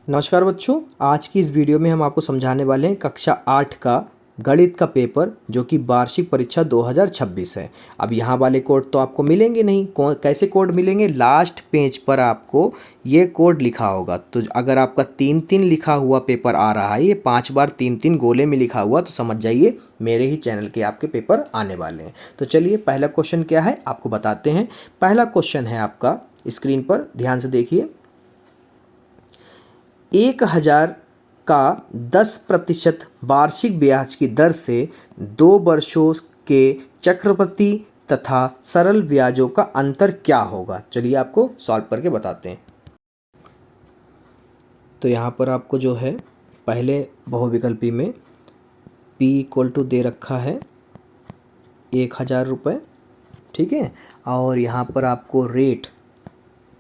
नमस्कार बच्चों, आज की इस वीडियो में हम आपको समझाने वाले हैं कक्षा 8 का गणित का पेपर जो कि वार्षिक परीक्षा 2026 है। अब यहाँ वाले कोड तो आपको मिलेंगे नहीं। कैसे कोड मिलेंगे? लास्ट पेज पर आपको ये कोड लिखा होगा। तो अगर आपका 3-3 लिखा हुआ पेपर आ रहा है, ये 5 बार 3-3 गोले में लिखा हुआ, तो समझ जाइए मेरे ही चैनल के आपके पेपर आने वाले हैं। तो चलिए पहला क्वेश्चन क्या है आपको बताते हैं। पहला क्वेश्चन है आपका, स्क्रीन पर ध्यान से देखिए। 1000 का 10% वार्षिक ब्याज की दर से 2 वर्षों के चक्रवृद्धि तथा सरल ब्याजों का अंतर क्या होगा? चलिए आपको सॉल्व करके बताते हैं। तो यहाँ पर आपको जो है पहले बहुविकल्पी में P इक्वल टू दे रखा है 1000 रुपये, ठीक है। और यहाँ पर आपको रेट,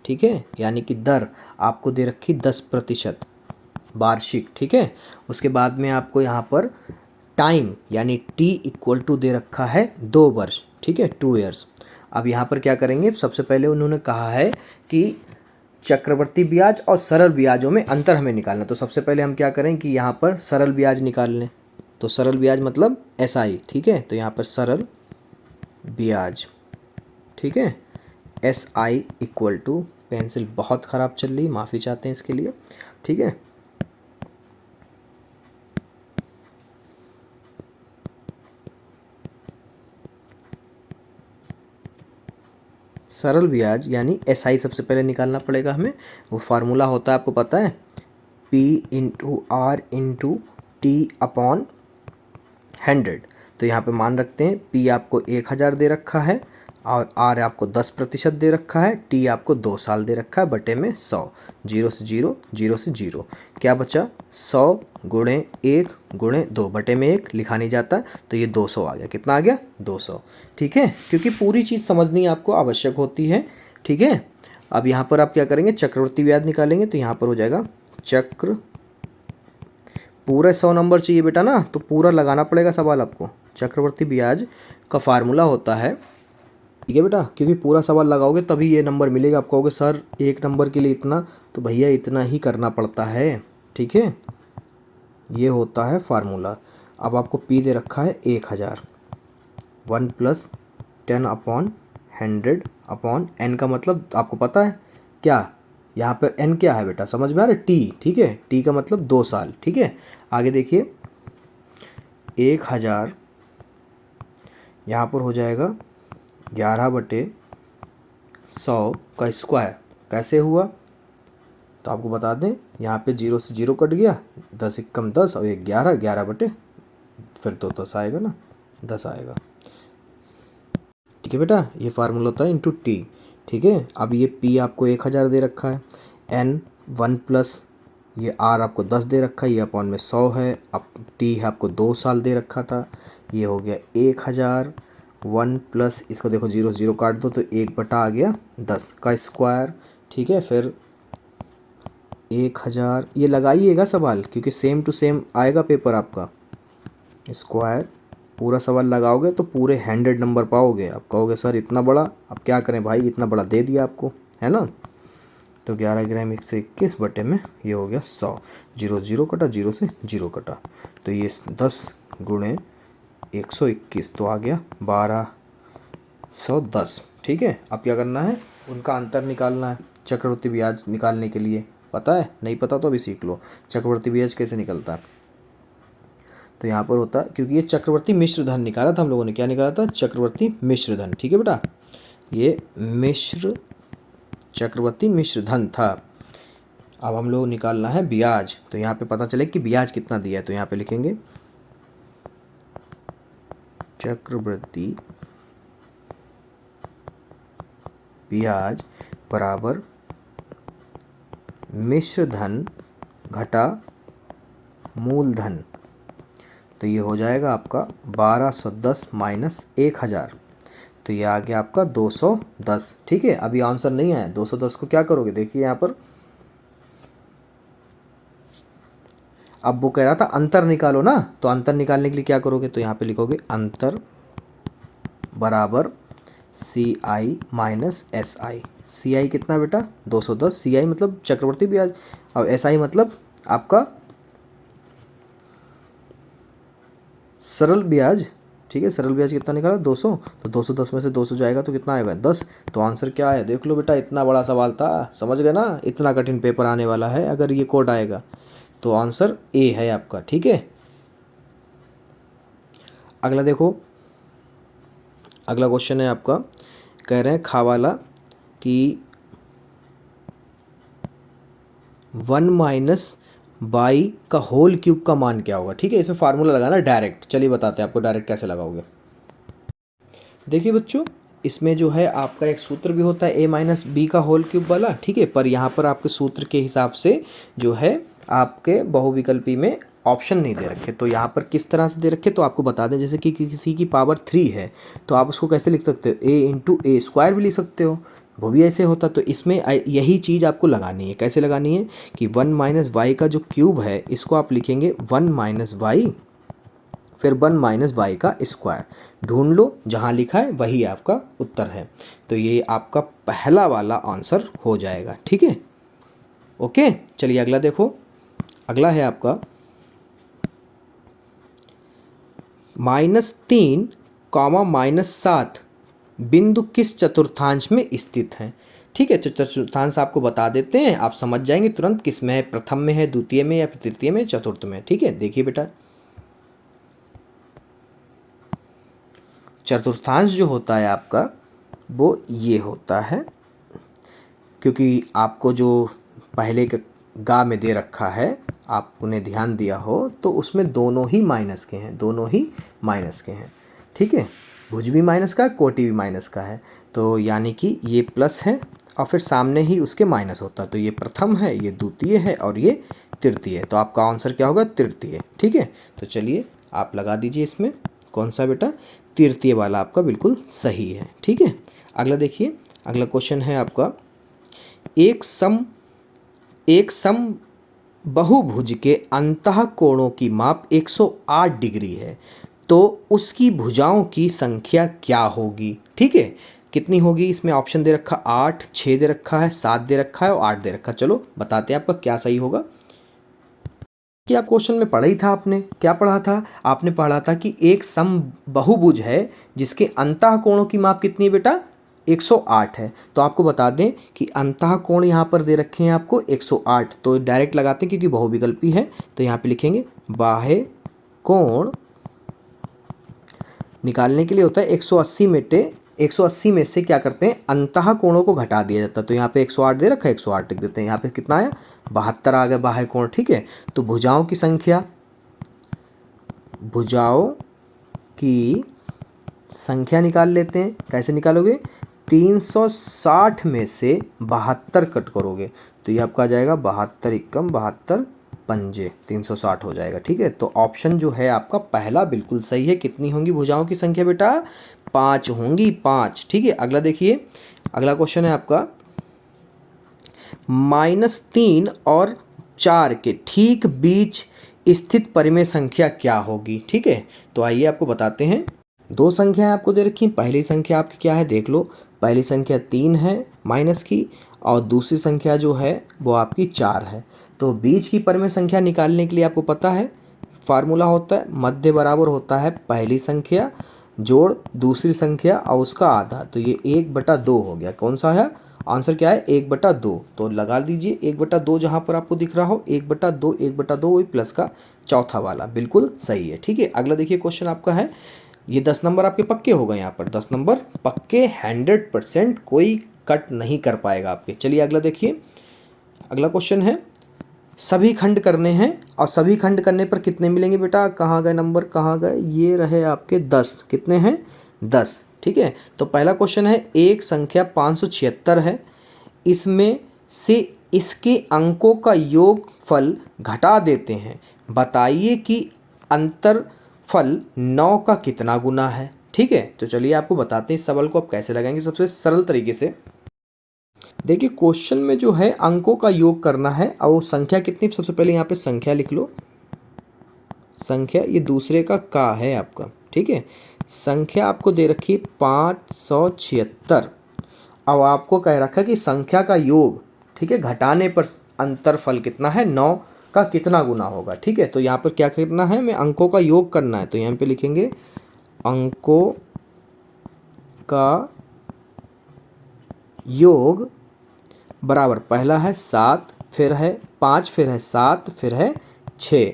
ठीक है, यानी कि दर आपको दे रखी 10% वार्षिक, ठीक है। उसके बाद में आपको यहाँ पर टाइम यानी टी इक्वल टू दे रखा है 2 वर्ष, ठीक है, 2 ईयर्स। अब यहाँ पर क्या करेंगे, सबसे पहले उन्होंने कहा है कि चक्रवृद्धि ब्याज और सरल ब्याजों में अंतर हमें निकालना। तो सबसे पहले हम क्या करें कि यहाँ पर सरल ब्याज निकाल लें। तो सरल ब्याज मतलब SI, ठीक है। तो यहाँ पर सरल ब्याज, ठीक है, SI इक्वल टू, पेंसिल बहुत ख़राब चल रही, माफ़ी चाहते हैं इसके लिए, ठीक है। सरल ब्याज यानी SI सबसे पहले निकालना पड़ेगा हमें। वो फार्मूला होता है, आपको पता है, P into R into T upon 100। तो यहाँ पे मान रखते हैं P आपको 1000 दे रखा है और R आपको 10% दे रखा है, T आपको 2 साल दे रखा है, बटे में 100, 0 से 0, 0 से 0, क्या बचा? 100 गुणे 1 गुणे 2 बटे में 1 लिखा नहीं जाता, तो ये 200 आ गया। कितना आ गया? 200, ठीक है, क्योंकि पूरी चीज़ समझनी आपको आवश्यक होती है, ठीक है। अब यहाँ पर आप क्या करेंगे, चक्रवृद्धि ब्याज निकालेंगे। तो यहाँ पर हो जाएगा चक्र, पूरे 100 नंबर चाहिए बेटा ना, तो पूरा लगाना पड़ेगा सवाल आपको। चक्रवृद्धि ब्याज का फार्मूला होता है, ठीक है बेटा, क्योंकि पूरा सवाल लगाओगे तभी ये नंबर मिलेगा। आप कहोगे सर 1 नंबर के लिए इतना, तो भैया इतना ही करना पड़ता है, ठीक है। ये होता है फार्मूला। अब आपको P दे रखा है 1000, 1 + 10 अपॉन 100 अपॉन n का मतलब आपको पता है क्या? यहाँ पर n क्या है बेटा, समझ में आ रहा है? T, ठीक है, T का मतलब 2 साल, ठीक है। आगे देखिए, 1000 यहाँ पर हो जाएगा 11/100 का स्क्वायर। कैसे हुआ तो आपको बता दें, यहाँ पे 0 से 0 कट गया, 10 एकम 10 और 1 11, 11 बटे फिर तो 10 आएगा ना, 10 आएगा, ठीक है बेटा। ये फार्मूला होता है इंटू T, ठीक है। अब ये P आपको 1000 दे रखा है, N 1 प्लस ये R आपको 10 दे रखा है, ये अपॉन में 100 है। अब T है आपको 2 साल दे रखा था, ये हो गया 1000, 1 प्लस इसको देखो 0 0 काट दो तो 1 बटा आ गया 10 का स्क्वायर, ठीक है। फिर 1000 ये लगाइएगा सवाल, क्योंकि सेम टू सेम आएगा पेपर आपका। स्क्वायर पूरा सवाल लगाओगे तो पूरे 100 नंबर पाओगे। आप कहोगे सर इतना बड़ा, अब क्या करें भाई, इतना बड़ा दे दिया आपको, है ना। तो 11 ग्राम 121 बटे में ये हो गया 100, 0 0 कटा, 0 से 0 कटा, तो ये 10 गुणे 121 तो आ गया 1210, ठीक है। अब क्या करना है, उनका अंतर निकालना है चक्रवृद्धि ब्याज निकालने के लिए। पता है? नहीं पता तो अभी सीख लो चक्रवृद्धि ब्याज कैसे निकलता है। तो यहाँ पर होता है, क्योंकि ये चक्रवृद्धि मिश्र धन निकाला था हम लोगों ने, क्या निकाला था? चक्रवृद्धि मिश्र धन, ठीक है बेटा, ये चक्रवृद्धि मिश्र धन था। अब हम लोग निकालना है ब्याज। तो यहाँ पे पता चले कि ब्याज कितना दिया है, तो यहाँ पे लिखेंगे चक्रवृद्धि ब्याज बराबर मिश्र धन घटा मूलधन। तो ये हो जाएगा आपका 1210 माइनस 1000, तो ये आ गया आपका 210, ठीक है। अभी आंसर नहीं आया, 210 को क्या करोगे, देखिए यहाँ पर अब वो कह रहा था अंतर निकालो ना, तो अंतर निकालने के लिए क्या करोगे, तो यहाँ पे लिखोगे अंतर बराबर CI माइनस SI। CI कितना बेटा? 210, CI मतलब चक्रवृद्धि ब्याज, और SI मतलब आपका सरल ब्याज, ठीक है। सरल ब्याज कितना निकाला 200, तो 210 में से 200 जाएगा तो कितना आएगा 10। तो आंसर क्या है देख लो बेटा, इतना बड़ा सवाल था, समझ गए ना, इतना कठिन पेपर आने वाला है अगर ये कोड आएगा। तो आंसर ए है आपका, ठीक है। अगला देखो, अगला क्वेश्चन है आपका, कह रहे हैं खावाला कि 1 माइनस बाई का होल क्यूब का मान क्या होगा, ठीक है। इसमें फार्मूला लगाना डायरेक्ट, चलिए बताते हैं आपको डायरेक्ट कैसे लगाओगे। देखिए बच्चों, इसमें जो है आपका एक सूत्र भी होता है a माइनस बी का होल क्यूब वाला, ठीक है। पर यहाँ पर आपके सूत्र के हिसाब से जो है आपके बहुविकल्पी में ऑप्शन नहीं दे रखे, तो यहाँ पर किस तरह से दे रखे तो आपको बता दें। जैसे कि किसी की पावर 3 है तो आप उसको कैसे लिख सकते हो, a इंटू ए स्क्वायर भी लिख सकते हो, वो भी ऐसे होता। तो इसमें यही चीज़ आपको लगानी है। कैसे लगानी है कि 1 माइनस वाई का जो क्यूब है इसको आप लिखेंगे 1 माइनस वाई, फिर 1 माइनस वाई का स्क्वायर। ढूंढ लो, जहाँ लिखा है वही आपका उत्तर है। तो ये आपका पहला वाला आंसर हो जाएगा, ठीक है। ओके, चलिए अगला देखो। अगला है आपका -3, -7 बिंदु किस चतुर्थांश में स्थित है, ठीक है। तो चतुर्थांश आपको बता देते हैं, आप समझ जाएंगे तुरंत किस में है, प्रथम में है, द्वितीय में या फिर तृतीय में, चतुर्थ में, ठीक है। देखिए बेटा, चतुर्थांश जो होता है आपका वो ये होता है, क्योंकि आपको जो पहले के गा में दे रखा है आपने ध्यान दिया हो तो उसमें दोनों ही माइनस के हैं, दोनों ही माइनस के हैं, ठीक है। भुज भी माइनस का है, कोटि भी माइनस का है, तो यानी कि ये प्लस है और फिर सामने ही उसके माइनस होता है। तो ये प्रथम है, ये द्वितीय है और ये तृतीय है। तो आपका आंसर क्या होगा, तृतीय, ठीक है। तो चलिए आप लगा दीजिए इसमें कौन सा बेटा, तृतीय वाला आपका बिल्कुल सही है, ठीक है। अगला देखिए, अगला क्वेश्चन है आपका, एक सम बहुभुज के अंतः कोणों की माप 108 डिग्री है, तो उसकी भुजाओं की संख्या क्या होगी, ठीक है। कितनी होगी, इसमें ऑप्शन दे रखा 8, 6 दे रखा है, 7 दे रखा है और 8 दे रखा है। चलो बताते हैं आपका क्या सही होगा। कि आप क्वेश्चन में पढ़ा ही था, आपने क्या पढ़ा था, आपने पढ़ा था कि एक सम बहुभुज है जिसके अंतः कोणों की माप कितनी है बेटा, 108 है। तो आपको बता दें कि अंतः कोण यहाँ पर दे रखे हैं आपको 108, तो डायरेक्ट लगाते हैं क्योंकि बहुविकल्पी है। तो यहाँ पे लिखेंगे बाह्य कोण निकालने के लिए होता है 180 में से क्या करते हैं, अंतः कोणों को घटा दिया जाता है। तो यहाँ पे 108 दे रखा है, 108 लिख देते हैं। यहाँ पे कितना आया, 72 आ गया बाह्य कोण, ठीक है। तो भुजाओं की संख्या निकाल लेते हैं। कैसे निकालोगे, 360 में से 72 कट करोगे तो ये आपका आ जाएगा 72 एकम 72 पंजे, 360 हो जाएगा, ठीक है। तो ऑप्शन जो है आपका पहला बिल्कुल सही है। कितनी होंगी भुजाओं की संख्या बेटा, 5 होंगी, 5, ठीक है। अगला देखिए, अगला क्वेश्चन है आपका, -3 और 4 के ठीक बीच स्थित परिमेय संख्या क्या होगी, ठीक है। तो आइए आपको बताते हैं। दो संख्याएं आपको दे रखी हैं, पहली संख्या आपकी क्या है देख लो, पहली संख्या 3 है माइनस की और दूसरी संख्या जो है वो आपकी 4 है। तो बीच की परिमेय संख्या निकालने के लिए आपको पता है फार्मूला होता है, मध्य बराबर होता है पहली संख्या जोड़ दूसरी संख्या और उसका आधा। तो ये 1/2 हो गया, कौन सा है आंसर, क्या है 1/2। तो लगा दीजिए 1/2 जहाँ पर आपको दिख रहा हो, 1/2 1/2 वही प्लस का चौथा वाला बिल्कुल सही है, ठीक है। अगला देखिए क्वेश्चन आपका है, ये 10 नंबर आपके पक्के हो गए, यहाँ पर 10 नंबर पक्के, 100% कोई कट नहीं कर पाएगा आपके। चलिए अगला देखिए, अगला क्वेश्चन है, सभी खंड करने हैं और सभी खंड करने पर कितने मिलेंगे बेटा, कहाँ गए नंबर, कहाँ गए, ये रहे आपके 10, कितने हैं 10, ठीक है। तो पहला क्वेश्चन है, एक संख्या 576 है, इसमें से इसके अंकों का योगफल घटा देते हैं, बताइए कि अंतरफल 9 का कितना गुना है, ठीक है। तो चलिए आपको बताते हैं इस सवाल को आप कैसे लगाएंगे सबसे सरल तरीके से। देखिए क्वेश्चन में जो है अंकों का योग करना है और संख्या कितनी, सबसे पहले यहाँ पे संख्या लिख लो, संख्या ये दूसरे का है आपका, ठीक है। संख्या आपको दे रखी 576, अब आपको कह रखा कि संख्या का योग, ठीक है, घटाने पर अंतरफल कितना है, 9 का कितना गुना होगा। ठीक है, तो यहाँ पर क्या करना है, हमें अंकों का योग करना है। तो यहाँ पे लिखेंगे अंकों का योग बराबर, पहला है 7, फिर है 5, फिर है 7, फिर है 6,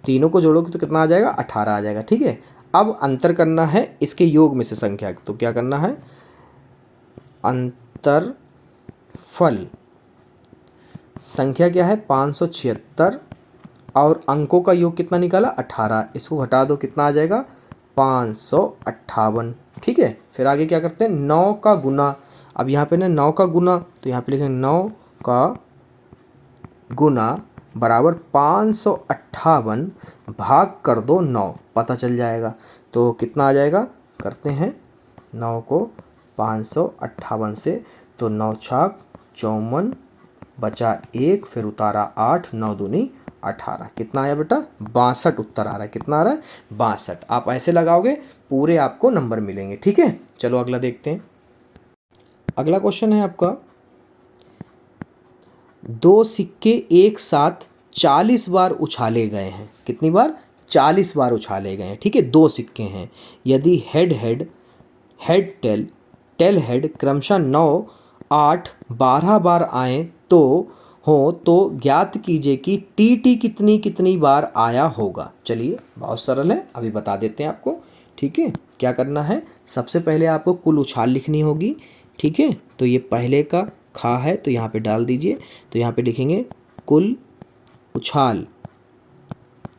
तीनों को जोड़ोगे तो कितना आ जाएगा, 18 आ जाएगा। ठीक है, अब अंतर करना है इसके योग में से संख्या, तो क्या करना है, अंतरफल संख्या क्या है 576 और अंकों का योग कितना निकाला 18, इसको घटा दो कितना आ जाएगा 558। ठीक है, फिर आगे क्या करते हैं 9 का गुना, अब यहाँ पे ना 9 का गुना, तो यहाँ पे लिखेंगे 9 का गुना बराबर 558 भाग कर दो 9, पता चल जाएगा। तो कितना आ जाएगा, करते हैं 9 को 558 से, तो 9 छाक 54 बचा 1, फिर उतारा 8, 9 दूनी 18, कितना आया बेटा 62 उत्तर आ रहा है। कितना आ रहा है 62। आप ऐसे लगाओगे पूरे आपको नंबर मिलेंगे। ठीक है, चलो अगला देखते हैं। अगला क्वेश्चन है आपका, 2 सिक्के एक साथ 40 बार उछाले गए हैं। कितनी बार, 40 बार उछाले गए हैं। ठीक है, 2 सिक्के हैं, यदि head head, head tail, tail head क्रमशः 9, 8, 12 बार आए तो ज्ञात कीजिए कि टी टी कितनी कितनी बार आया होगा। चलिए बहुत सरल है, अभी बता देते हैं आपको। ठीक है, क्या करना है, सबसे पहले आपको कुल उछाल लिखनी होगी। ठीक है, तो ये पहले का खा है तो यहाँ पे डाल दीजिए, तो यहाँ पे लिखेंगे कुल उछाल,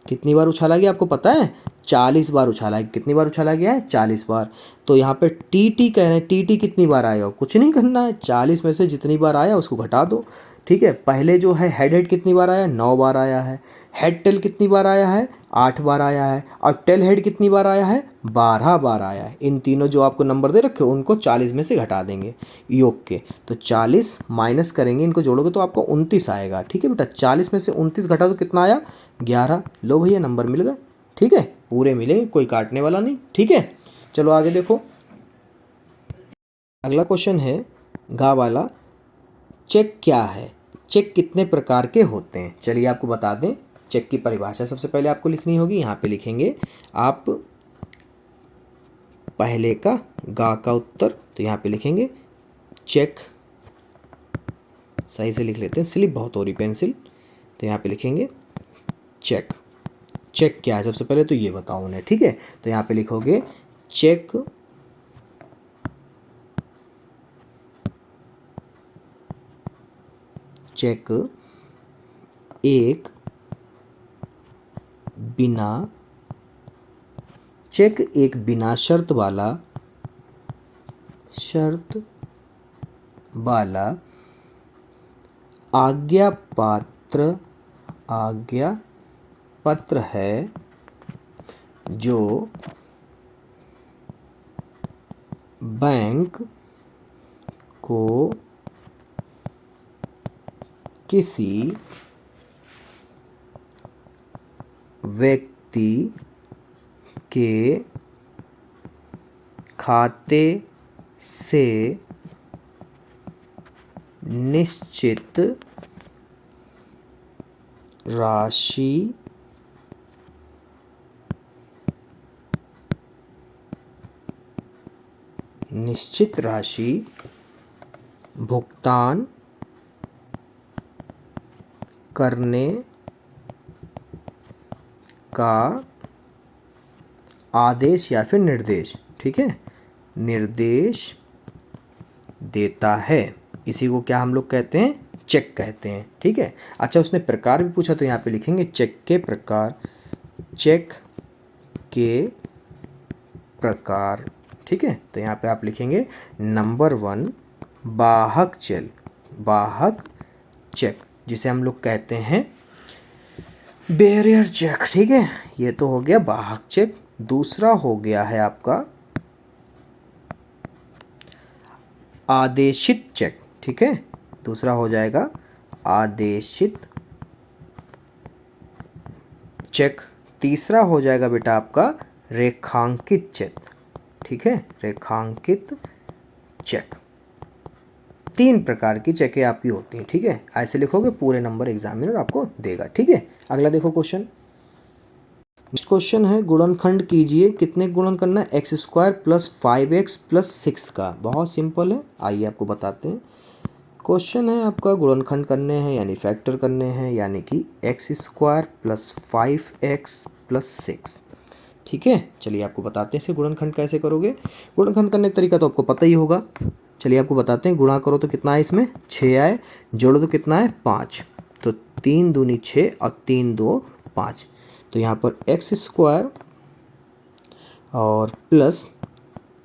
कितनी बार उछाला गया आपको पता है, 40 बार उछाला है। कितनी बार उछाला गया है, 40 बार। तो यहाँ पे टी टी कह रहे हैं, टी टी कितनी बार आएगा, कुछ नहीं करना है, 40 में से जितनी बार आया उसको घटा दो। ठीक है, पहले जो है हेड हेड कितनी बार आया, 9 बार आया है, हेड टेल कितनी बार आया है, 8 बार आया है, और टेल हेड कितनी बार आया है, 12 बार आया है। इन तीनों जो आपको नंबर दे रखे उनको 40 में से घटा देंगे योग के, तो 40 माइनस करेंगे, इनको जोड़ोगे तो आपको 29 आएगा। ठीक है बेटा, 40 में से 29 घटा तो कितना आया 11। लो भैया नंबर मिल गए। ठीक है, पूरे मिले, कोई काटने वाला नहीं। ठीक है, चलो आगे देखो। अगला क्वेश्चन है गा वाला, चेक क्या है, चेक कितने प्रकार के होते हैं। चलिए आपको बता दें, चेक की परिभाषा सबसे पहले आपको लिखनी होगी। यहाँ पे लिखेंगे आप पहले का गा का उत्तर, तो यहाँ पे लिखेंगे चेक, सही से लिख लेते हैं, स्लिप बहुत हो रही पेंसिल, तो यहाँ पे लिखेंगे चेक। चेक क्या है सबसे पहले तो ये बताओ उन्हें। ठीक है, तो यहाँ पे लिखोगे चेक चेक एक बिना, चेक एक बिना शर्त वाला आज्ञा पत्र है जो बैंक को किसी व्यक्ति के खाते से निश्चित राशि भुगतान करने का आदेश या फिर निर्देश, ठीक है, निर्देश देता है, इसी को क्या हम लोग कहते हैं, चेक कहते हैं। ठीक है, अच्छा उसने प्रकार भी पूछा तो यहाँ पे लिखेंगे चेक के प्रकार, चेक के प्रकार। ठीक है, तो यहाँ पे आप लिखेंगे नंबर 1 वाहक चेक, जिसे हम लोग कहते हैं बैरियर चेक। ठीक है, ये तो हो गया वाहक चेक। दूसरा हो गया है आपका आदेशित चेक। ठीक है, दूसरा हो जाएगा आदेशित चेक। तीसरा हो जाएगा बेटा आपका रेखांकित चेक। ठीक है, रेखांकित चेक। 3 प्रकार की चेकें आपकी होती हैं, ठीक है। ऐसे लिखोगे पूरे नंबर एग्जामिनर आपको देगा, ठीक है। अगला देखो क्वेश्चन। नेक्स्ट क्वेश्चन है गुणनखंड कीजिए, कितने गुणन करना है, x square plus 5x plus 6 का। बहुत सिंपल है, आइए आपको बताते हैं। क्वेश्चन है आपका गुणनखंड करने हैं यानी फैक्टर करने हैं, यानी कि x square plus 5x plus 6, ठीक है। चलिए आपको बताते हैं इसे गुणनखंड कैसे करोगे। गुणनखंड करने का तरीका तो आपको पता ही होगा। चलिए आपको बताते हैं। गुणा करो तो कितना है, इसमें 6 आए, जोड़ो तो कितना है 5, तो 3 दूनी 6 और 3 2 5। तो यहाँ पर एक्स स्क्वायर और प्लस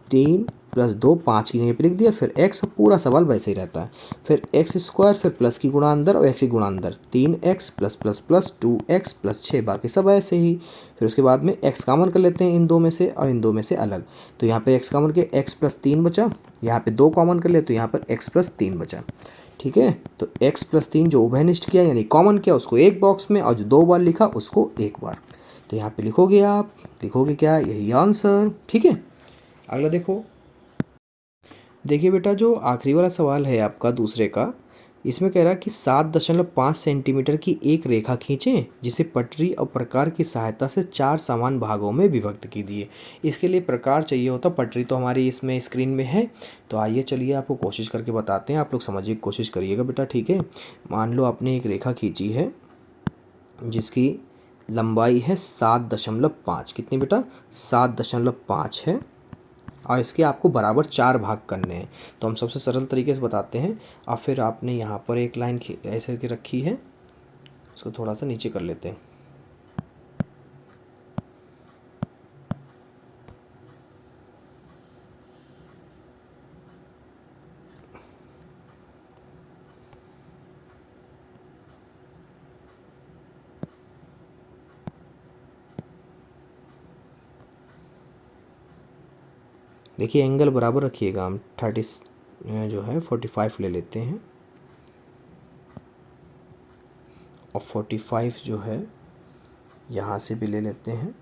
3 प्लस 2 5 की जगह पे लिख दिया, फिर एक्स, पूरा सवाल वैसे ही रहता है। फिर एक्स स्क्वायर, फिर प्लस की गुणा अंदर और एक्स की गुणा अंदर, 3x plus plus plus 2x plus 6, बाकी सब ऐसे ही। फिर उसके बाद में x कॉमन कर लेते हैं इन दो में से और इन दो में से अलग, तो यहाँ पे x कॉमन के x प्लस 3 बचा, यहाँ पे 2 कॉमन कर ले तो यहाँ पर x प्लस 3 बचा, ठीक है। तो x प्लस 3 जो उभयनिष्ठ किया यानी कॉमन किया उसको एक बॉक्स में, और जो 2 बार लिखा उसको एक बार। तो यहाँ पे लिखोगे, आप लिखोगे क्या, यही आंसर, ठीक है। अगला देखो। देखिए बेटा, जो आखिरी वाला सवाल है आपका दूसरे का, इसमें कह रहा है कि 7.5 सेंटीमीटर की एक रेखा खींचें जिसे पटरी और प्रकार की सहायता से 4 समान भागों में विभक्त कीजिए। इसके लिए प्रकार चाहिए होता, पटरी तो हमारी इसमें स्क्रीन में है, तो आइए चलिए आपको कोशिश करके बताते हैं, आप लोग समझने की कोशिश करिएगा बेटा, ठीक है। मान लो आपने एक रेखा खींची है जिसकी लंबाई है 7.5, कितनी बेटा, 7.5 है, और इसके आपको बराबर 4 भाग करने हैं। तो हम सबसे सरल तरीके से बताते हैं। और फिर आपने यहाँ पर एक लाइन ऐसे करके रखी है, इसको थोड़ा सा नीचे कर लेते हैं। देखिए एंगल बराबर रखिएगा, हम 30 जो है 45 ले लेते हैं, और 45 जो है यहाँ से भी ले लेते हैं,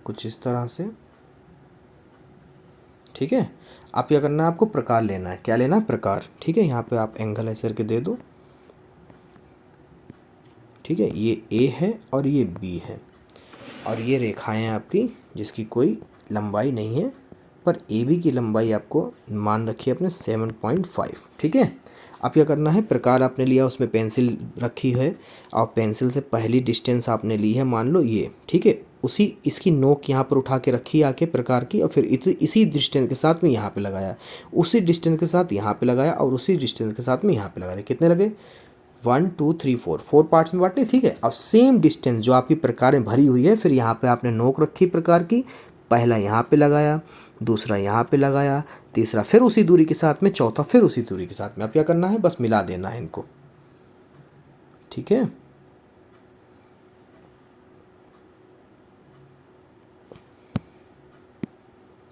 कुछ इस तरह से, ठीक है। आप क्या करना है, आपको प्रकार लेना है, क्या लेना है, प्रकार, ठीक है। यहाँ पे आप एंगल ऐसे करके दे दो, ठीक है। ये ए है और ये बी है, और ये रेखाएं आपकी जिसकी कोई लंबाई नहीं है, पर ए बी की लंबाई आपको मान रखी है अपने 7.5, ठीक है। अब क्या करना है, प्रकार आपने लिया, उसमें पेंसिल रखी है, और पेंसिल से पहली डिस्टेंस आपने ली है, मान लो ये, ठीक है। उसी इसकी नोक यहाँ पर उठा के रखी आके प्रकार की, और फिर इसी डिस्टेंस के साथ में यहाँ पे लगाया, उसी डिस्टेंस के साथ यहाँ पे लगाया, और उसी डिस्टेंस के साथ में यहाँ पे लगाया। कितने लगे, 1 2 3 4 पार्ट्स में बांटे, ठीक है। अब सेम डिस्टेंस जो आपकी प्रकार में भरी हुई है, फिर यहाँ पे आपने नोक रखी प्रकार की, पहला यहाँ पे लगाया, दूसरा यहाँ पे लगाया, तीसरा फिर उसी दूरी के साथ में, चौथा फिर उसी दूरी के साथ में। अब क्या करना है, बस मिला देना है इनको, ठीक है।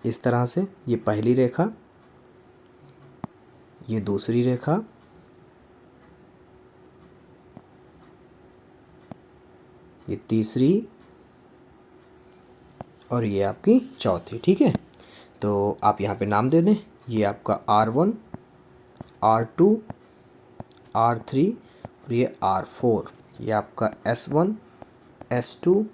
इस तरह से ये पहली रेखा, ये दूसरी रेखा, ये तीसरी, और ये आपकी चौथी, ठीक है। तो आप यहाँ पे नाम दे दें, ये आपका R1, R2, R3 और ये R4, ये आपका S1, S2,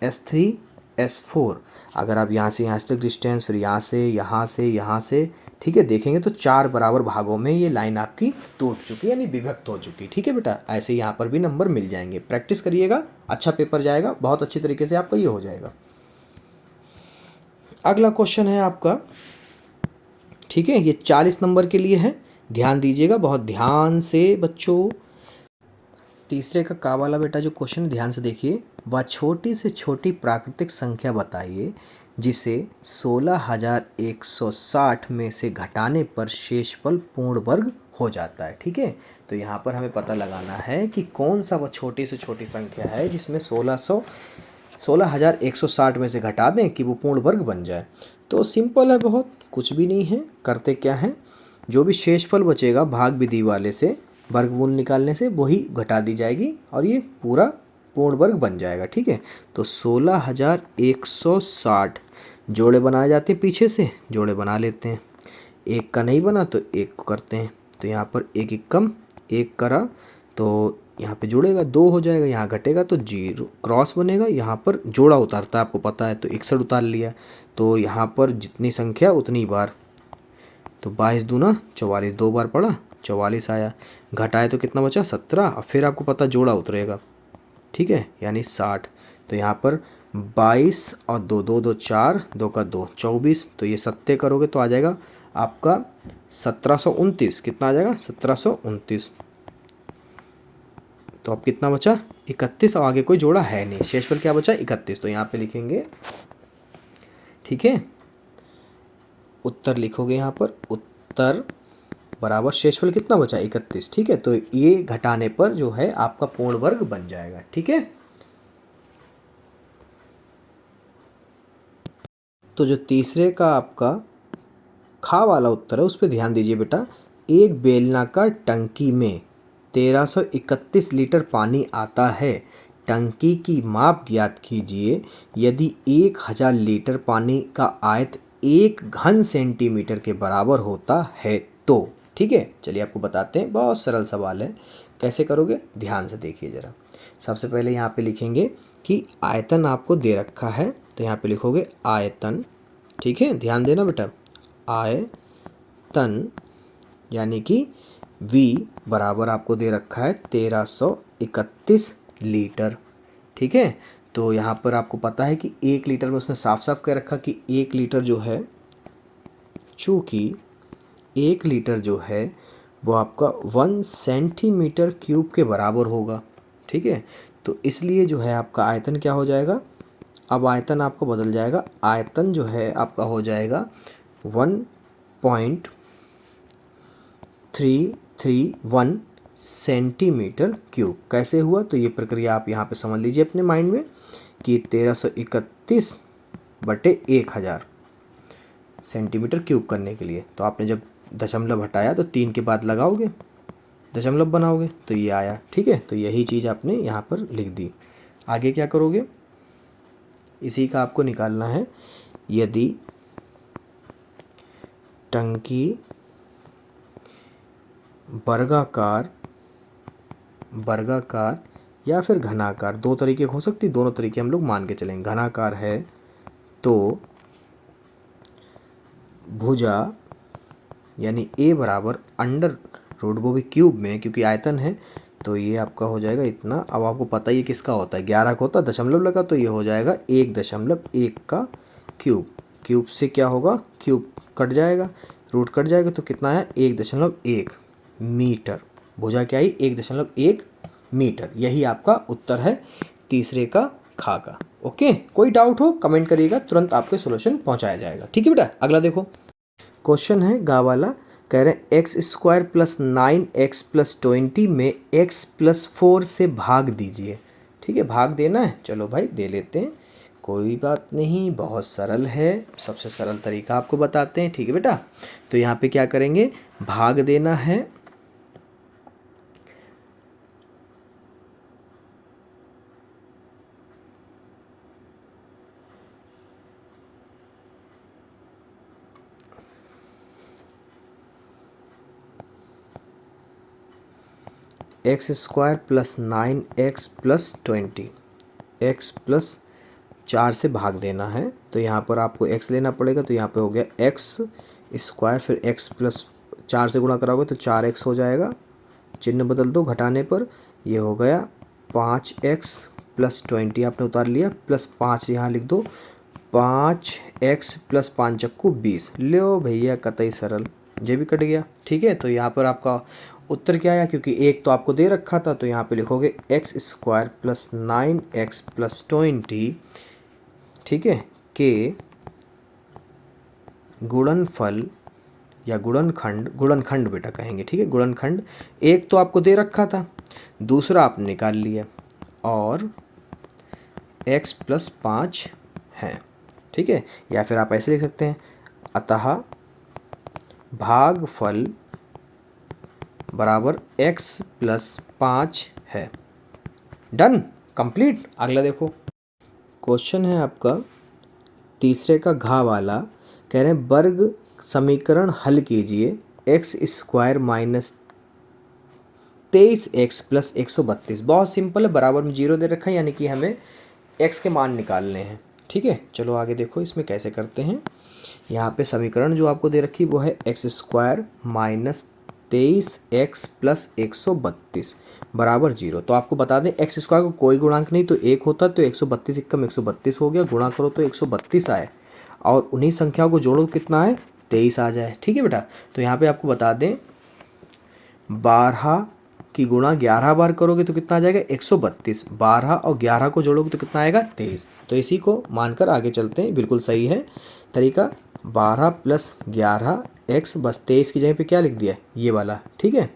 S3, S4। अगर आप यहाँ से यहाँ तक डिस्टेंस, फिर यहाँ से यहाँ से यहाँ से, ठीक है, देखेंगे तो 4 बराबर भागों में ये लाइन आपकी टूट चुकी है, यानी विभक्त हो चुकी, ठीक है बेटा। ऐसे यहाँ पर भी नंबर मिल जाएंगे, प्रैक्टिस करिएगा, अच्छा पेपर जाएगा, बहुत अच्छी तरीके से आपका ये हो जाएगा। अगला क्वेश्चन है आपका, ठीक है, ये 40 नंबर के लिए है, ध्यान दीजिएगा बहुत ध्यान से बच्चों। तीसरे का वाला बेटा जो क्वेश्चन, ध्यान से देखिए, वह छोटी से छोटी प्राकृतिक संख्या बताइए जिसे 16,160 में से घटाने पर शेषफल पूर्ण वर्ग हो जाता है, ठीक है। तो यहाँ पर हमें पता लगाना है कि कौन सा वह छोटी से छोटी संख्या है जिसमें 16,160 में से घटा दें कि वो पूर्ण वर्ग बन जाए। तो सिंपल है बहुत, कुछ भी नहीं है, करते क्या है, जो भी शेषफल बचेगा भाग विधि वाले से वर्गमूल निकालने से वही घटा दी जाएगी और ये पूरा पूर्ण वर्ग बन जाएगा। ठीक है, तो 16,160 जोड़े बनाए जाते हैं, पीछे से जोड़े बना लेते हैं। एक का नहीं बना तो एक को करते हैं, तो यहाँ पर एक एक कम एक करा तो यहाँ पे जुड़ेगा 2 हो जाएगा, यहाँ घटेगा तो 0 क्रॉस बनेगा, यहाँ पर जोड़ा उतारता है आपको पता है, तो 61 उतार लिया। तो यहाँ पर जितनी संख्या उतनी बार, तो 22 दूना 44, 2 बार पड़ा 44 आया, घटाए तो कितना बचा 17, और फिर आपको पता जोड़ा उतरेगा। ठीक है, यानी 60। तो यहाँ पर 22 और 2 2 2 4, 2 का 2 24, तो ये 70 करोगे तो आ जाएगा आपका 1729। कितना आ जाएगा 1729। तो अब कितना बचा 31, और आगे कोई जोड़ा है नहीं, शेषफल क्या बचा 31, तो यहाँ पे लिखेंगे। ठीक है, उत्तर लिखोगे यहाँ पर, उत्तर बराबर शेषफल कितना बचा 31। ठीक है, तो ये घटाने पर जो है आपका पूर्ण वर्ग बन जाएगा। ठीक है, तो जो तीसरे का आपका खा वाला उत्तर है उस पर ध्यान दीजिए बेटा। एक बेलनाकार टंकी में 1331 लीटर पानी आता है, टंकी की माप ज्ञात कीजिए। यदि 1000 लीटर पानी का आयत 1 घन सेंटीमीटर के बराबर होता है तो। ठीक है, चलिए आपको बताते हैं, बहुत सरल सवाल है, कैसे करोगे ध्यान से देखिए ज़रा। सबसे पहले यहाँ पे लिखेंगे कि आयतन आपको दे रखा है, तो यहाँ पे लिखोगे आयतन। ठीक है, ध्यान देना बेटा, आयतन यानी कि V बराबर आपको दे रखा है 1331 लीटर। ठीक है, तो यहाँ पर आपको पता है कि 1 लीटर में उसने साफ साफ कह रखा कि 1 लीटर जो है, चूँकि 1 लीटर जो है वो आपका 1 सेंटीमीटर क्यूब के बराबर होगा। ठीक है, तो इसलिए जो है आपका आयतन क्या हो जाएगा, अब आयतन आपको बदल जाएगा, आयतन जो है आपका हो जाएगा 1.331 सेंटीमीटर क्यूब। कैसे हुआ, तो ये प्रक्रिया आप यहाँ पे समझ लीजिए अपने माइंड में कि 1331/1000 सेंटीमीटर क्यूब करने के लिए, तो आपने जब दशमलव हटाया तो 3 के बाद लगाओगे, दशमलव बनाओगे तो ये आया। ठीक है, तो यही चीज़ आपने यहाँ पर लिख दी। आगे क्या करोगे, इसी का आपको निकालना है। यदि टंकी वर्गाकार या फिर घनाकार, 2 तरीके हो सकती, दोनों तरीके हम लोग मान के चलेंगे। घनाकार है तो भुजा यानी A बराबर अंडर रूट, वो भी क्यूब में, क्योंकि आयतन है तो ये आपका हो जाएगा इतना। अब आपको पता ही किसका होता है, 11 का होता है, दशमलव लगा तो ये हो जाएगा 1.1 का क्यूब। क्यूब से क्या होगा, क्यूब कट जाएगा, रूट कट जाएगा, तो कितना है 1.1 मीटर। भुजा क्या आई 1.1 मीटर। यही आपका उत्तर है तीसरे का खा का। ओके, कोई डाउट हो कमेंट करिएगा, तुरंत आपके सॉल्यूशन पहुंचाया जाएगा। ठीक है बेटा, अगला देखो क्वेश्चन है गा वाला, कह रहे हैं x² + 9x + 20 में x + 4 से भाग दीजिए। ठीक है, भाग देना है, चलो भाई दे लेते हैं, कोई बात नहीं, बहुत सरल है, सबसे सरल तरीका आपको बताते हैं। ठीक है बेटा, तो यहाँ पे क्या करेंगे, भाग देना है। x² + 9x + 20, x + 4 से भाग देना है, तो यहाँ पर आपको x लेना पड़ेगा, तो यहाँ पे हो गया x², फिर x + 4 से गुणा कराओगे तो 4x हो जाएगा, चिन्ह बदल दो घटाने पर, ये हो गया 5x + 20 आपने उतार लिया, +5 यहाँ लिख दो, 5x + 5 चक्कू 20, लो भैया कतई सरल, ये भी कट गया। ठीक है, तो यहाँ पर आपका उत्तर क्या आया, क्योंकि एक तो आपको दे रखा था, तो यहाँ पे लिखोगे x² + 9x + 20, ठीक है, के गुणनफल या गुणनखंड बेटा कहेंगे। ठीक है, गुणनखंड, एक तो आपको दे रखा था, दूसरा आपने निकाल लिया, और x + 5 है। ठीक है, या फिर आप ऐसे लिख सकते हैं, अतः भागफल बराबर x प्लस 5 है। Done, complete. अगला देखो, क्वेश्चन है आपका तीसरे का घा वाला। कह रहे हैं वर्ग समीकरण हल कीजिए, x square minus 23x plus 132। बहुत सिंपल है, बराबर में जीरो दे रखा है, यानी कि हमें x के मान निकालने हैं। ठीक है, चलो आगे देखो इसमें कैसे करते हैं। यहाँ पे समीकरण जो आपको दे रखी वो है x square minus 23x plus 132 बराबर जीरो। तो आपको बता दें एक्स स्क्वायर को कोई गुणांक नहीं तो एक होता, तो 132 एकम 132 हो गया, गुणा करो तो 132 आए, और उन्हीं संख्याओं को जोड़ो कितना आए, 23 आ जाए। ठीक है बेटा, तो यहाँ पे आपको बता दें 12 की गुणा 11 बार करोगे तो कितना आ जाएगा, 132। 12 और 11 को जोड़ोगे तो कितना आएगा, 23। तो इसी को मानकर आगे चलते हैं, बिल्कुल सही है तरीका। 12 प्लस 11 x, बस 23 की जगह पे क्या लिख दिया, ये वाला। ठीक है,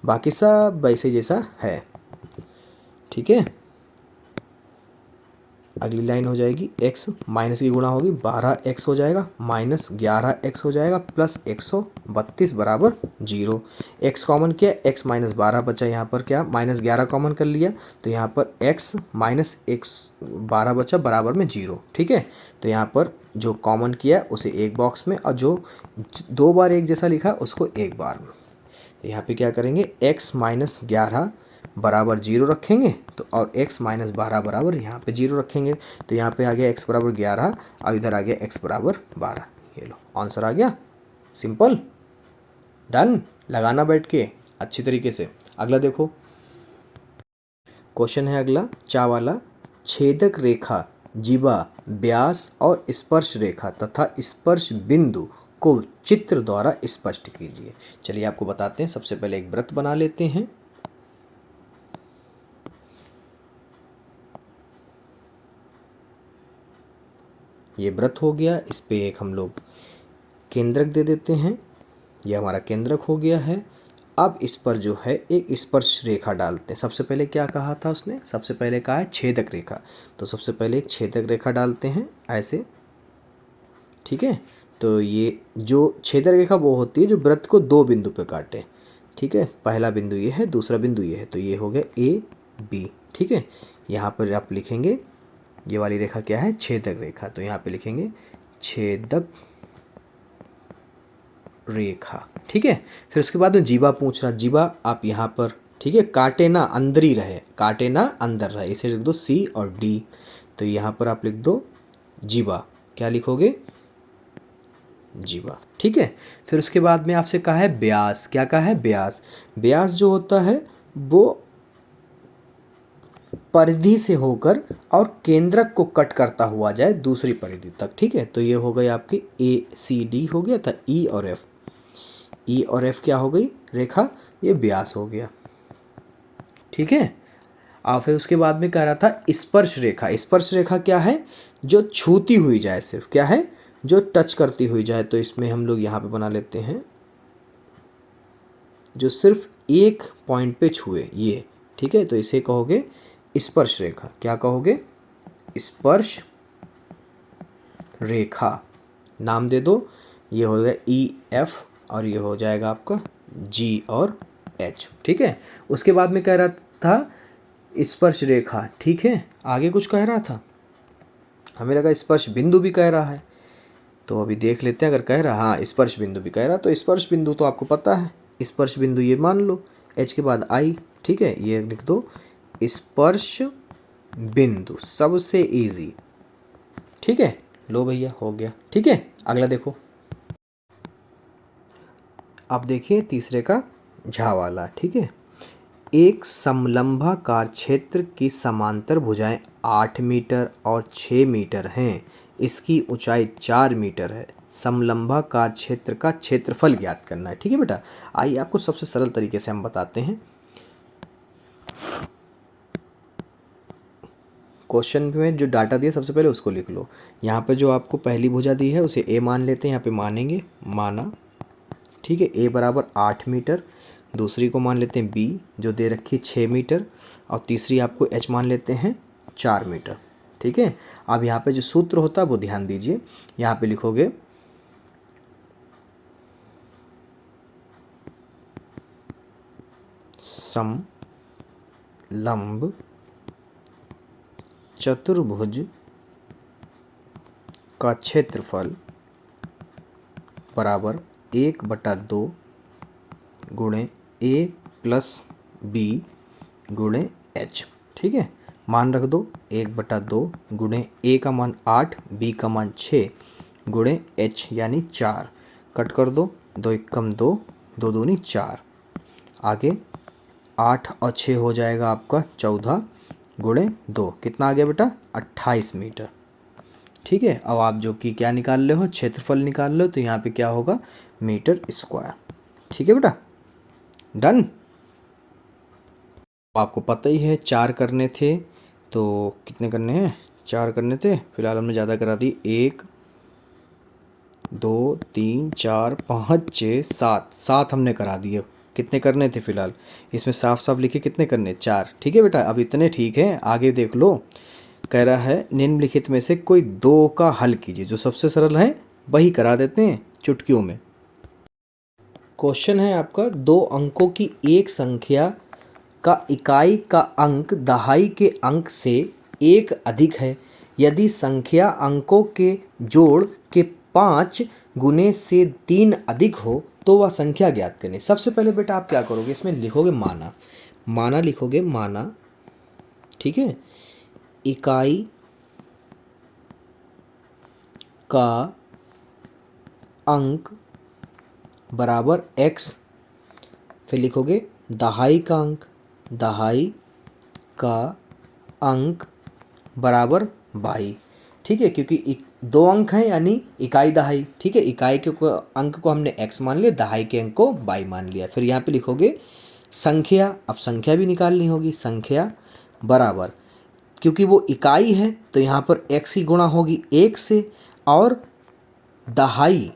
बाकी सब वैसे जैसा है। ठीक है, अगली लाइन हो जाएगी x माइनस की गुणा होगी, 12x हो जाएगा माइनस 11x हो जाएगा प्लस 132 बराबर जीरो। x कॉमन किया, x माइनस 12 बचा, यहाँ पर क्या माइनस 11 कॉमन कर लिया, तो यहाँ पर x माइनस 12 बचा बराबर में जीरो। ठीक है, तो यहाँ पर जो कॉमन किया उसे एक बॉक्स में, और जो दो बार एक जैसा लिखा उसको एक बार में। तो यहाँ पे क्या करेंगे, x माइनस 11 बराबर जीरो रखेंगे, तो और x माइनस 12 बराबर यहाँ पे जीरो रखेंगे, तो यहाँ पे आ गया x बराबर 11 और इधर आ गया x बराबर 12। ये लो आंसर आ गया, सिंपल। डन, लगाना बैठ के अच्छी तरीके से। अगला देखो, क्वेश्चन है अगला चा वाला। छेदक रेखा, जीवा, व्यास और स्पर्श रेखा तथा स्पर्श बिंदु को चित्र द्वारा स्पष्ट कीजिए। चलिए आपको बताते हैं, सबसे पहले एक वृत्त बना लेते हैं। ये वृत्त हो गया, इस पे एक हम लोग केंद्रक दे देते हैं, ये हमारा केंद्रक हो गया है। अब इस पर जो है एक स्पर्श रेखा डालते हैं। सबसे पहले क्या कहा था उसने, सबसे पहले कहा है छेदक रेखा, तो सबसे पहले एक छेदक रेखा डालते हैं ऐसे। ठीक है, तो ये जो छेदक रेखा वो होती है जो वृत्त को दो बिंदु पे काटे। ठीक है, पहला बिंदु ये है, दूसरा बिंदु ये है, तो ये हो गया ए बी। ठीक है, यहाँ पर आप लिखेंगे ये वाली रेखा क्या है, छेदक रेखा, तो यहाँ पे लिखेंगे छेदक रेखा। ठीक है, फिर उसके बाद में जीवा पूछ रहा, जीवा आप यहाँ पर, ठीक है, काटे ना अंदर ही रहे, काटे ना अंदर रहे, इसे लिख दो सी और डी। तो यहाँ पर आप लिख दो जीवा, क्या लिखोगे, जीवा। ठीक है, फिर उसके बाद में आपसे कहा है व्यास, क्या कहा है, व्यास। व्यास जो होता है वो परिधि से होकर और केंद्रक को कट करता हुआ जाए दूसरी परिधि तक। ठीक है, तो ये हो गई आपकी ए सी डी हो गया था, ई और एफ, ई और एफ क्या हो गई रेखा, ये व्यास हो गया। ठीक है, और फिर उसके बाद में कह रहा था स्पर्श रेखा। स्पर्श रेखा क्या है, जो छूती हुई जाए, सिर्फ क्या है, जो टच करती हुई जाए। तो इसमें हम लोग यहाँ पे बना लेते हैं जो सिर्फ एक पॉइंट पे छुए, ये। ठीक है, तो इसे कहोगे स्पर्श रेखा, क्या कहोगे, स्पर्श रेखा। नाम दे दो, ये हो गया ई एफ और ये हो जाएगा आपका जी और एच। ठीक है, उसके बाद में कह रहा था स्पर्श रेखा। ठीक है, आगे कुछ कह रहा था, हमें लगा स्पर्श बिंदु भी कह रहा है, तो अभी देख लेते हैं। अगर कह रहा, हाँ स्पर्श बिंदु भी कह रहा, तो स्पर्श बिंदु तो आपको पता है, स्पर्श बिंदु ये मान लो, एच के बाद आई। ठीक है, ये लिख दो स्पर्श बिंदु, सबसे इजी। ठीक है, लो भैया हो गया। ठीक है, अगला देखो, अब देखिए तीसरे का झा वाला। ठीक है, एक समलंबाकार क्षेत्र की समांतर भुजाएं 8 मीटर और 6 मीटर हैं, इसकी ऊंचाई 4 मीटर है। समलंबाकार क्षेत्र का क्षेत्रफल ज्ञात करना है। ठीक है बेटा, आइए आपको सबसे सरल तरीके से हम बताते हैं। क्वेश्चन में जो डाटा दिया सबसे पहले उसको लिख लो। यहाँ पे जो आपको पहली भुजा दी है उसे ए मान लेते हैं, यहाँ पे मानेंगे, माना। ठीक है, ए बराबर 8 मीटर, दूसरी को मान लेते हैं बी जो दे रखी 6 मीटर, और तीसरी आपको एच मान लेते हैं 4 मीटर। ठीक है, अब यहाँ पे जो सूत्र होता है वो ध्यान दीजिए, यहाँ पे लिखोगे समलंब चतुर्भुज का क्षेत्रफल बराबर 1/2 गुणे a प्लस b गुणे h। ठीक है, मान रख दो 1/2 गुणे a का मान 8, b का मान 6 गुणे h यानी 4। कट कर दो, 2 एकम 2, 2 दूनी 4। आगे 8 और 6 हो जाएगा आपका 14 गुणे 2, कितना आ गया बेटा 28 मीटर। ठीक है, अब आप जो कि क्या निकाल रहे हो, क्षेत्रफल निकाल रहे हो, तो यहाँ पे क्या होगा मीटर स्क्वायर। ठीक है बेटा, डन। आपको पता ही है 4 करने थे, तो कितने करने हैं 4 करने थे, फिलहाल हमने ज़्यादा करा दी। 1 2 3 4 5 6 7 7 हमने करा दिए। कितने करने थे फिलहाल, इसमें साफ साफ लिखे कितने करने 4। ठीक है बेटा, अब इतने ठीक है। आगे देख लो, कह रहा है निम्नलिखित में से कोई 2 का हल कीजिए। जो सबसे सरल है वही करा देते हैं चुटकियों में। क्वेश्चन है आपका, 2 अंकों की एक संख्या का इकाई का अंक दहाई के अंक से 1 अधिक है। यदि संख्या अंकों के जोड़ के 5 गुने से 3 अधिक हो तो वह संख्या ज्ञात करें। सबसे पहले बेटा आप क्या करोगे, इसमें लिखोगे माना। माना लिखोगे, माना। ठीक है, इकाई का अंक बराबर x, फिर लिखोगे दहाई का अंक, दहाई का अंक बराबर y। ठीक है, क्योंकि 2 अंक हैं यानी इकाई दहाई। ठीक है, इकाई के अंक को हमने x मान लिया, दहाई के अंक को y मान लिया। फिर यहाँ पे लिखोगे संख्या, अब संख्या भी निकालनी होगी। संख्या बराबर, क्योंकि वो इकाई है तो यहाँ पर x की गुणा होगी 1 से, और दहाई,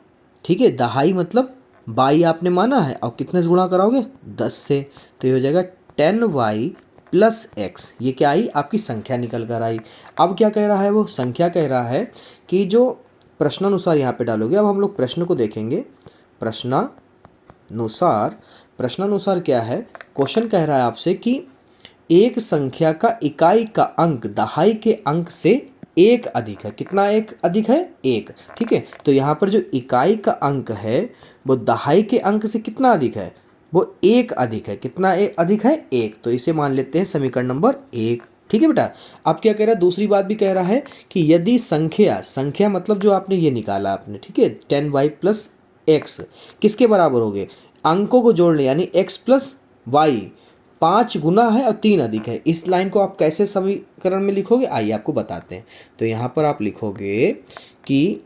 ठीक है, दहाई मतलब y आपने माना है, और कितने से गुणा कराओगे 10 से, तो ये हो जाएगा 10y प्लस x। ये क्या आई, आपकी संख्या निकल कर आई। अब क्या कह रहा है वो, संख्या कह रहा है कि जो प्रश्नानुसार यहाँ पे डालोगे। अब हम लोग प्रश्न को देखेंगे। प्रश्नानुसार, प्रश्नानुसार क्या है, क्वेश्चन कह रहा है आपसे कि एक संख्या का इकाई का अंक दहाई के अंक से 1 अधिक है। कितना 1 अधिक है, 1। ठीक है, तो यहाँ पर जो इकाई का अंक है वो दहाई के अंक से कितना अधिक है, वो 1 अधिक है। कितना अधिक है, 1। तो इसे मान लेते हैं समीकरण नंबर 1। ठीक है बेटा, अब क्या कह रहा है, दूसरी बात भी कह रहा है कि यदि संख्या, संख्या मतलब जो आपने ये निकाला आपने, ठीक है, 10y प्लस एक्स किसके बराबर हो गए, अंकों को जोड़ ले यानी x प्लस वाई 5 गुना है और 3 अधिक है। इस लाइन को आप कैसे समीकरण में लिखोगे, आइए आपको बताते हैं। तो यहाँ पर आप लिखोगे कि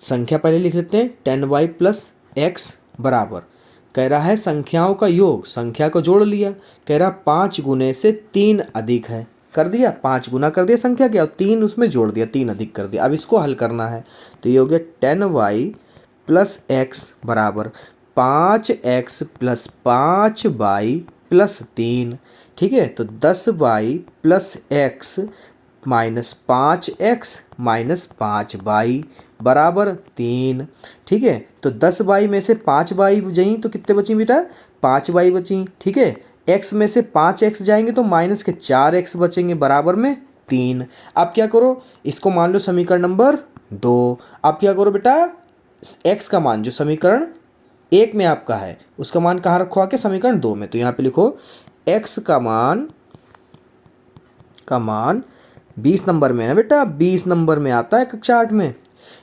संख्या पहले लिख लेते हैं 10y प्लस एक्स बराबर, कह रहा है संख्याओं का योग, संख्या को जोड़ लिया, कह रहा 5 गुने से 3 अधिक है, कर दिया 5 गुना कर दिया संख्या के, और 3 उसमें जोड़ दिया, 3 अधिक कर दिया। अब इसको हल करना है, तो ये हो गया 10y प्लस एक्स बराबर 5x प्लस 5y प्लस 3। ठीक है, तो 10y plus x minus 5x minus 5y बराबर 3। ठीक है, तो 10y में से 5y जाएंगी तो कितने बची बेटा, 5y बची। ठीक है, x में से 5x जाएंगे तो माइनस के 4x बचेंगे बराबर में 3। अब क्या करो, इसको मान लो समीकरण नंबर 2। अब क्या करो बेटा, x का मान जो समीकरण 1 में आपका है उसका मान कहाँ रखो आके, समीकरण 2 में। तो यहाँ पे लिखो x का मान 20 नंबर में है ना बेटा, 20 नंबर में आता है कक्षा 8 में।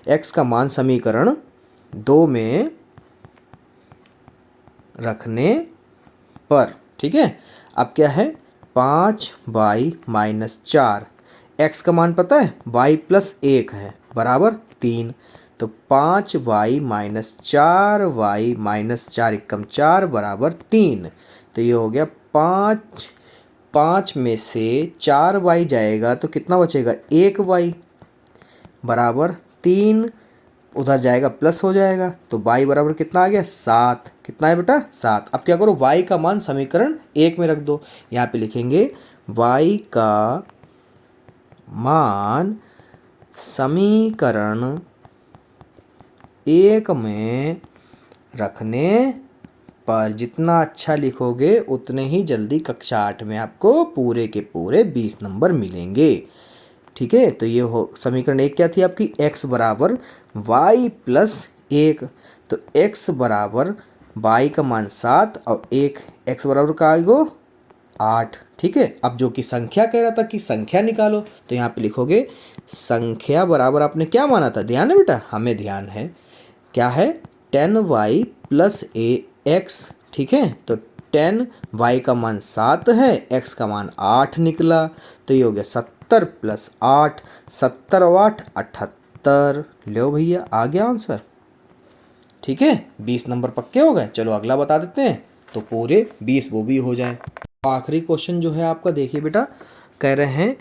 x का मान समीकरण 2 में रखने पर, ठीक है। अब क्या है, 5y माइनस 4, x का मान पता है y प्लस 1 है बराबर 3। तो 5y माइनस 4y माइनस 4 एकम 4 बराबर 3। तो ये हो गया 5 में से 4y जाएगा तो कितना बचेगा, 1y बराबर 3, उधर जाएगा प्लस हो जाएगा, तो y बराबर कितना आ गया, 7। कितना है बेटा, 7। अब क्या करो, y का मान समीकरण 1 में रख दो। यहाँ पे लिखेंगे y का मान समीकरण 1 में रखने पर जितना अच्छा लिखोगे उतने ही जल्दी कक्षा 8 में आपको पूरे के पूरे 20 नंबर मिलेंगे। ठीक है, तो ये हो समीकरण 1 क्या थी आपकी, x बराबर y प्लस 1। तो x बराबर y का मान 7 और 1 x बराबर का आएगा 8। ठीक है, अब जो कि संख्या कह रहा था कि संख्या निकालो, तो यहाँ पे लिखोगे संख्या बराबर आपने क्या माना था, ध्यान है बेटा, हमें ध्यान है, क्या है 10y प्लस ax। ठीक है, तो 10y का मान 7 है, x का मान 8 निकला, तो ये हो गया 70 प्लस 8, 70 और 8 78। लो भैया आ गया आंसर। ठीक है, 20 नंबर पक्के हो गए। चलो अगला बता देते हैं तो पूरे 20 वो भी हो जाए। आखिरी क्वेश्चन जो है आपका देखिए बेटा, कह रहे हैं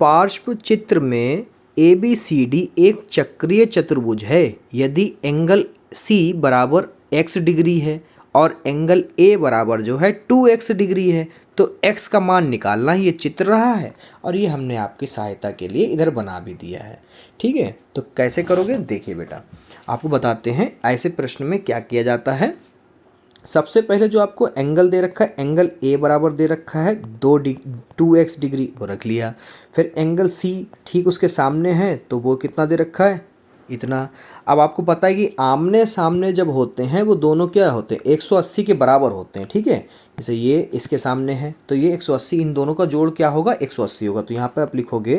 पार्श्व चित्र में ABCD एक चक्रीय चतुर्भुज है। यदि एंगल C बराबर x डिग्री है और एंगल A बराबर जो है 2x डिग्री है, तो x का मान निकालना ही ये चित्र रहा है और ये हमने आपकी सहायता के लिए इधर बना भी दिया है। ठीक है, तो कैसे करोगे देखिए बेटा, आपको बताते हैं ऐसे प्रश्न में क्या किया जाता है। सबसे पहले जो आपको एंगल दे रखा है, एंगल ए बराबर दे रखा है 2x डिग्री, वो रख लिया। फिर एंगल सी ठीक उसके सामने है, तो वो कितना दे रखा है, इतना। अब आपको पता है कि आमने सामने जब होते हैं वो दोनों क्या होते हैं, 180 के बराबर होते हैं। ठीक है, जैसे ये इसके सामने है तो ये 180, इन दोनों का जोड़ क्या होगा, 180 होगा। तो यहाँ पर आप लिखोगे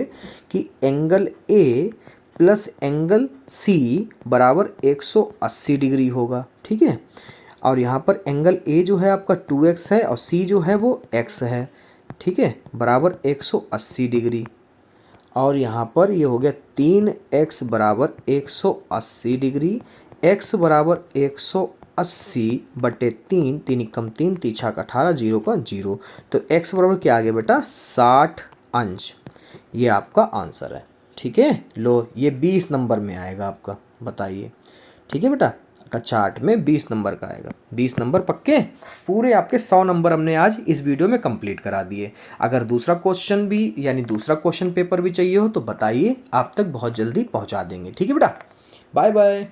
कि angle A plus angle C बराबर 180 डिग्री होगा। ठीक है, और यहाँ पर एंगल ए जो है आपका 2x है और सी जो है वो x है। ठीक है, बराबर 180 डिग्री। और यहाँ पर ये हो गया 3x बराबर 180 डिग्री, x बराबर 180 बटे 3, 3 एकम 3, तीछा का 18, 0 का 0। तो x बराबर क्या आ गया बेटा, 60 अंश। ये आपका आंसर है। ठीक है, लो ये 20 नंबर में आएगा आपका, बताइए। ठीक है बेटा, कक्षा 8 में 20 नंबर का आएगा। 20 नंबर पक्के, पूरे आपके 100 नंबर हमने आज इस वीडियो में कंप्लीट करा दिए। अगर दूसरा क्वेश्चन भी यानी दूसरा क्वेश्चन पेपर भी चाहिए हो तो बताइए, आप तक बहुत जल्दी पहुंचा देंगे। ठीक है बेटा, बाय बाय।